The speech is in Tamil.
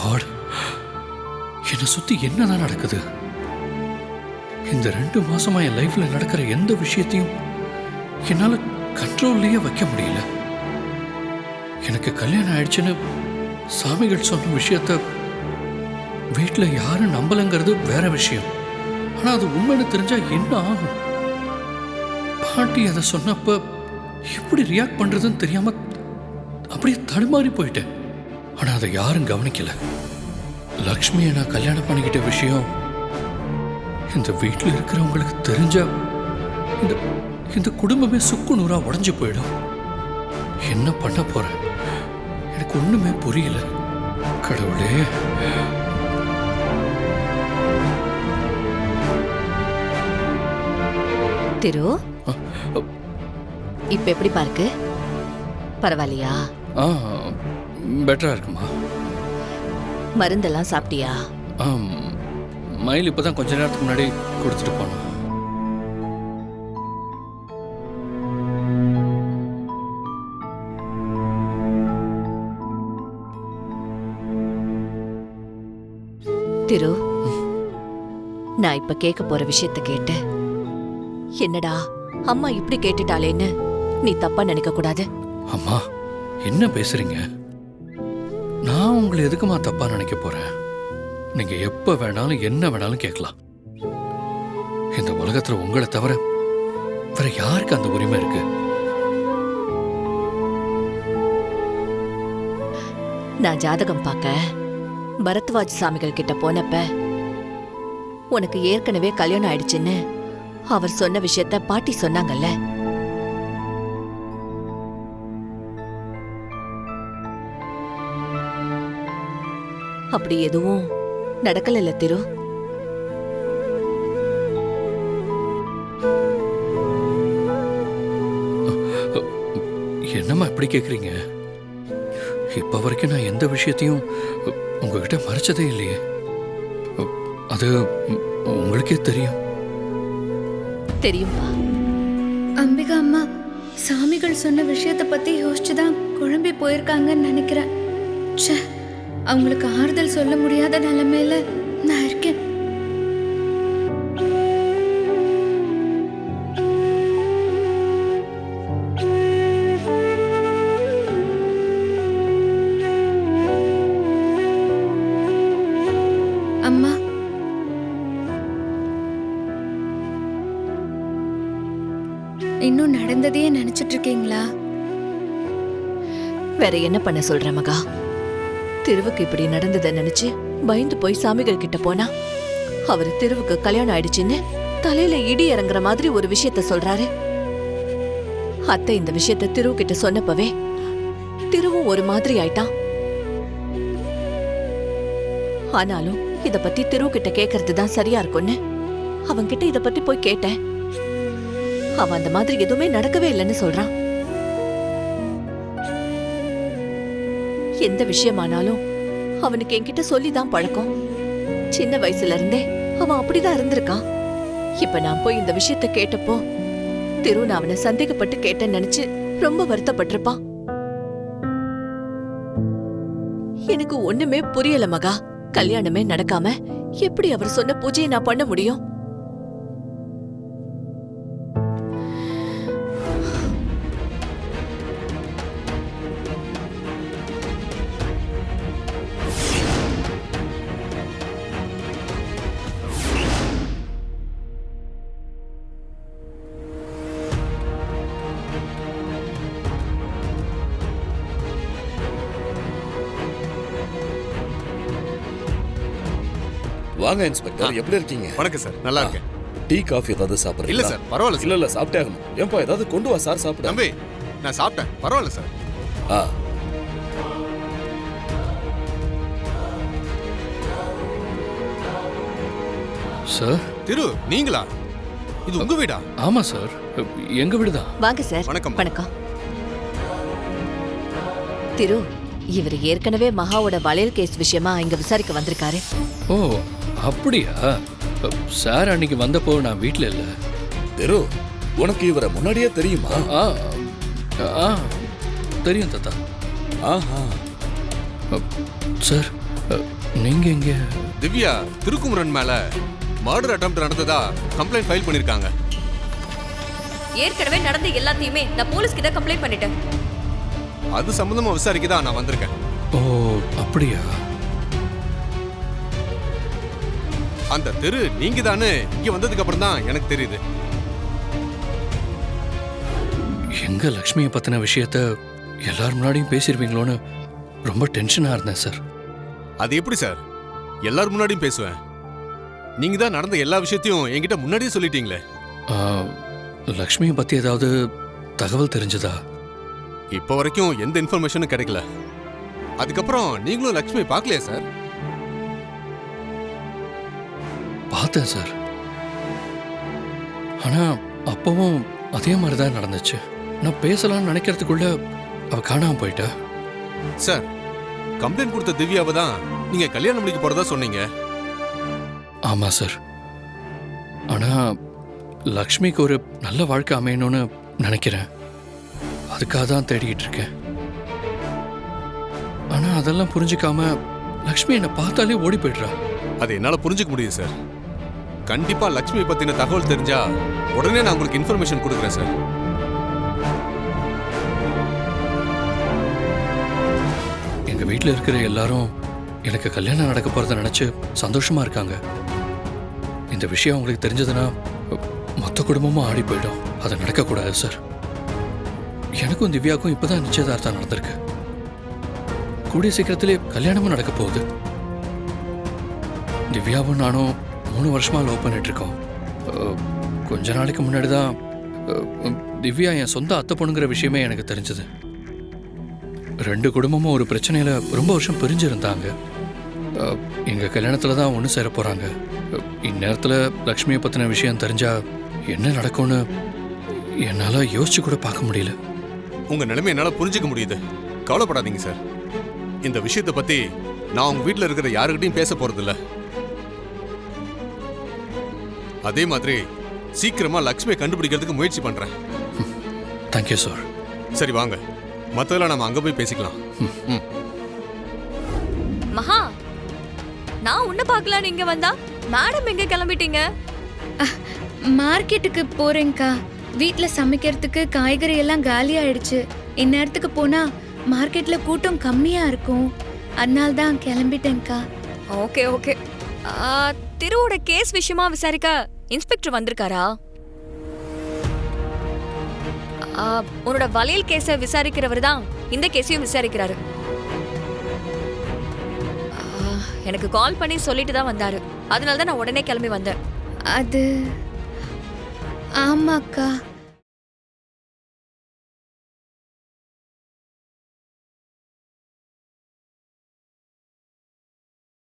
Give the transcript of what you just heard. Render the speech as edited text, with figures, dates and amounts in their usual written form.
காட், என்னை சுத்தி என்னதான் நடக்குது? இந்த 2 மாசமா என் லைஃப்ல நடக்கிற எந்த விஷயத்தையும் என்னால கண்ட்ரோல்லையே வைக்க முடியல. எனக்கு கல்யாணம் ஆயிடுச்சுன்னு சாமிகள் சொன்ன விஷயத்த வீட்டுல யாரும் நம்பலங்கிறது வேற விஷயம். ஆனா அது உண்மைன்னு தெரிஞ்சா என்ன ஆகும்? பாட்டி அதை சொன்னப்ப எப்படி ரியாக்ட் பண்றதுன்னு தெரியாம அப்படியே தடுமாறி போயிட்டேன். ஆனா அதை யாரும் கவனிக்கல. லக்ஷ்மியை நான் கல்யாணம் பண்ணிக்கிட்ட விஷயம் இந்த வீட்டில் இருக்கிறவங்களுக்கு தெரிஞ்சா இந்த குடும்பமே சுக்கு நூறா உடைஞ்சு போயிடும். என்ன பண்ண போறேன்? எனக்கு ஒண்ணுமே புரியல. கடவுளே, திரு, இப்ப எப்படி பாருக்கு? பரவாயில்லையா? பெட்டரா இருக்குமா? மருந்தெல்லாம் சாப்பிட்டியா? மயில் இப்பதான் கொஞ்ச நேரத்துக்கு முன்னாடி கொடுத்துட்டு போனோம். திரு, நான் இப்ப கேட்க போற விஷயத்த கேட்டு என்னடா அம்மா இப்படி கேட்டுட்டாளேன்னு நீ தப்பா நினைக்க கூடாது. அம்மா, என்ன பேசுறீங்க? நான் உங்களை எதுக்குமா தப்பா நினைக்க போறேன்? நீங்க எப்ப வேணாலும் என்ன வேணாலும் கேட்கலாம். இந்த உலகத்துல உங்களை தவிர வேற யாருக்கு அந்த உரிமை இருக்கு? நான் ஜாதகம் பார்க்க பரத்வாஜ் சாமிகள் கிட்ட போனப்ப உனக்கு ஏற்கனவே கல்யாணம் ஆயிடுச்சுன்னு அவர் சொன்ன விஷயத்த பாட்டி சொன்னாங்கல்ல. அப்படி எதுவும் நடக்கல திரு? என்னம்மா இப்படி கேக்குறீங்க? இப்ப வரைக்கும் நான் எந்த விஷயத்தையும் உங்ககிட்ட மறைச்சதே இல்லையே. அது உங்களுக்கே தெரியும். தெரியும்பா. அம்பிகா அம்மா சாமிகள் சொன்ன விஷயத்தை பத்தி யோசிச்சுதான் குழம்பி போயிருக்காங்கன்னு நினைக்கிறேன். அவங்களுக்கு ஆறுதல் சொல்ல முடியாத நிலைமையில நான் இருக்கேன். அம்மா, இன்னும் நடந்ததையே நினைச்சிட்டு இருக்கீங்களா? வேற என்ன பண்ண சொல்ற மகா? திருவுக்கு இப்படி நடந்ததை நினைச்சு பயந்து போய் சாமிகள் கிட்ட போனா அவரு திருவுக்கு கல்யாணம் ஆயிடுச்சுன்னு தலையில இடி இறங்குற மாதிரி ஒரு விஷயத்த சொல்றாரு. அத்தை இந்த விஷயத்த திரு கிட்ட சொன்னப்பவே திருவும் ஒரு மாதிரி ஆயிட்டான். ஆனாலும் இத பத்தி திரு கிட்ட கேக்குறது தான் சரியா இருக்கும்னு அவன்கிட்ட இத பத்தி போய் கேட்டேன். அவன் அந்த மாதிரி எதுவுமே நடக்கவே இல்லைன்னு சொல்றான். எந்த விஷயமானாலும் அவனுக்கு என்கிட்ட சொல்லிதான் பழக்கம். சின்ன வயசுல இருந்தே அவன் அப்படிதான் இருந்திருக்கான். இப்ப நான் போய் இந்த விஷயத்த கேட்டப்போ திரு நான் அவனை சந்தேகப்பட்டு கேட்டேன்னு நினைச்சு ரொம்ப வருத்தப்பட்டிருப்பான். எனக்கு ஒண்ணுமே புரியல மகா. கல்யாணமே நடக்காம எப்படி அவர் சொன்ன பூஜையை நான் பண்ண முடியும்? வாங்க இன்ஸ்பெக்டர், எப்படி இருக்கீங்க? வணக்கம் சார், நல்லா இருக்கேன். டீ காஃபி ஏதாவது சாப்பிடுறீங்களா? இல்ல சார், பரவாயில்ல சார். இல்ல சாப்பிட்டே ஆகணும். ஏன்பா ஏதாவது கொண்டு வா சார், சாப்பிடு. தம்பி, நான் சாப்பிட்டேன், பரவாயில்ல சார். சார். திரு, நீங்களா? இது உங்க வீடா? ஆமா சார், எங்க வீடுதான். வாங்க சார். வணக்கம். வணக்கம். திரு, இவர் ஏற்கனவே மகாவோட வளையல் கேஸ் விஷயமா இங்க விசாரிக்க வந்திருக்காரு. ஓ அப்படியா? சார் அன்னைக்கு வந்தப்போ நான் வீட்ல இல்ல. திரு, உனக்கு இவரை முன்னாடியே தெரியுமா? தெரியும் தாத்தா. ஆஹா. சார், நீங்க இங்க திவ்யா திருக்குமரன் மேல மர்டர் அட்டெம்ப்ட் நடந்ததா கம்ப்ளைண்ட் ஃபைல் பண்ணிருக்காங்க. ஏற்கனவே நடந்த எல்லாத்தையுமே நான் போலீஸ் கிட்ட கம்ப்ளைண்ட் பண்ணிட்டேன். அது சம்பந்தமா விசாரிக்க தான் நான் வந்திருக்கேன். ஓ அப்படியா? அந்த தெரு நீங்க தானே இங்க வந்ததுக்கு அப்புறம் தான் எனக்கு தெரியுது. எங்க லக்ஷ்மியை பத்தின விஷயத்த எல்லார் முன்னாடியும் பேசிடுவீங்களோன்னு ரொம்ப டென்ஷனா இருந்தேன் சார். அது எப்படி சார் எல்லாரும் முன்னாடியும் பேசுவேன்? நீங்க தான் நடந்த எல்லா விஷயத்தையும் என்கிட்ட முன்னாடியே சொல்லிட்டீங்களே. ஆ, லக்ஷ்மியை பத்தி ஏதாவது தகவல் தெரிஞ்சதா? இப்போ வரைக்கும் எந்த இன்ஃபர்மேஷனும் கிடைக்கல. அதுக்கப்புறம் நீங்களும் லக்ஷ்மி பார்க்கலையா சார்? பார்த்தேன் சார். ஆனா அப்பவும் அதே மாதிரி தான் நடந்துச்சு. நான் பேசலாம்னு நினைக்கிறதுக்குள்ள அவ காணாம போயிட்டா. சார் கம்ப்ளைண்ட் கொடுத்த திவ்யாவை தான் நீங்க கல்யாணம் முடிக்க போறதா சொன்னீங்க. ஆமா சார். ஆனா லக்ஷ்மிக்கு ஒரு நல்ல வாழ்க்கை அமையணும்னு நினைக்கிறேன். அதுக்காக தான் தேடிக்கிட்டு இருக்கேன். ஆனா அதெல்லாம் புரிஞ்சுக்காம லக்ஷ்மி என்னை பார்த்தாலே ஓடி போயிடுறா. அது என்னால புரிஞ்சுக்க முடியுது சார். கண்டிப்பா லக்ஷ்மி பத்தின தகவல் தெரிஞ்சா உடனே நான் உங்களுக்கு இன்ஃபர்மேஷன் கொடுக்குறேன் சார். எங்க வீட்டில் இருக்கிற எல்லாரும் எனக்கு கல்யாணம் நடக்க போறதை நினைச்சு சந்தோஷமா இருக்காங்க. இந்த விஷயம் உங்களுக்கு தெரிஞ்சதுன்னா மொத்த குடும்பமும் ஆடி போயிடும். அது நடக்கக்கூடாது சார். எனக்கும் திவ்யாவுக்கும் இப்பதான் நிச்சயதார்த்தம் நடந்திருக்கு. கூடிய சீக்கிரத்திலே கல்யாணமும் நடக்க போகுது. திவ்யாவும் நானும் 3 வருஷமா லவ் பண்ணிட்டு இருக்கோம். கொஞ்ச நாளைக்கு முன்னாடி தான் திவ்யா என் சொந்த அத்தை பொண்ணுங்கிற விஷயமே எனக்கு தெரிஞ்சது. 2 குடும்பமும் ஒரு பிரச்சனையில ரொம்ப வருஷம் பிரிஞ்சிருந்தாங்க. எங்க கல்யாணத்துல தான் ஒன்று சேர போறாங்க. இந்நேரத்துல லக்ஷ்மியை பத்தின விஷயம் தெரிஞ்சா என்ன நடக்கும்னு என்னால யோசிச்சு கூட பார்க்க முடியல. உங்க நிலைமை என்னால புரிஞ்சுக்க முடியுது. கவலைப்படாதீங்க சார். இந்த விஷயத்தை பத்தி நான் உங்க வீட்டில் இருக்கிற யாருக்கிட்டையும் பேச போறதில்ல. அதே மாதிரி சீக்கிரமா லக்ஷ்மியை கண்டுபிடிக்கிறதுக்கு முயற்சி பண்றேன். Thank you sir. சரி வாங்க, மற்றதெல்லாம் நம்ம அங்க போய் பேசிக்கலாம். ம். மகா, நான் உன்னை பார்க்கலாம் நீங்க வந்தா மேடம் எங்க கிளம்பிட்டீங்க? மார்க்கெட்டுக்கு போறேன்க்கா. வீட்ல சமைக்கிறதுக்கு காய்கறி எல்லாம் காலி ஆயிடுச்சு. இந்நேரத்துக்கு போனா மார்க்கெட்ல கூட்டம் கம்மியா இருக்கும். அதனால தான் கிளம்பிட்டேன்க்கா. Okay okay. திருவோட கேஸ் விஷயமா விசாரிக்க இன்ஸ்பெக்டர் வந்திருக்காரா? உன்னோட வளையல் கேஸை விசாரிக்கிறவர் தான் இந்த கேஸையும் விசாரிக்கிறாரு. எனக்கு கால் பண்ணி சொல்லிட்டு தான் வந்தாரு. அதனால தான் நான் உடனே கிளம்பி வந்தேன். அது ஆமாக்கா.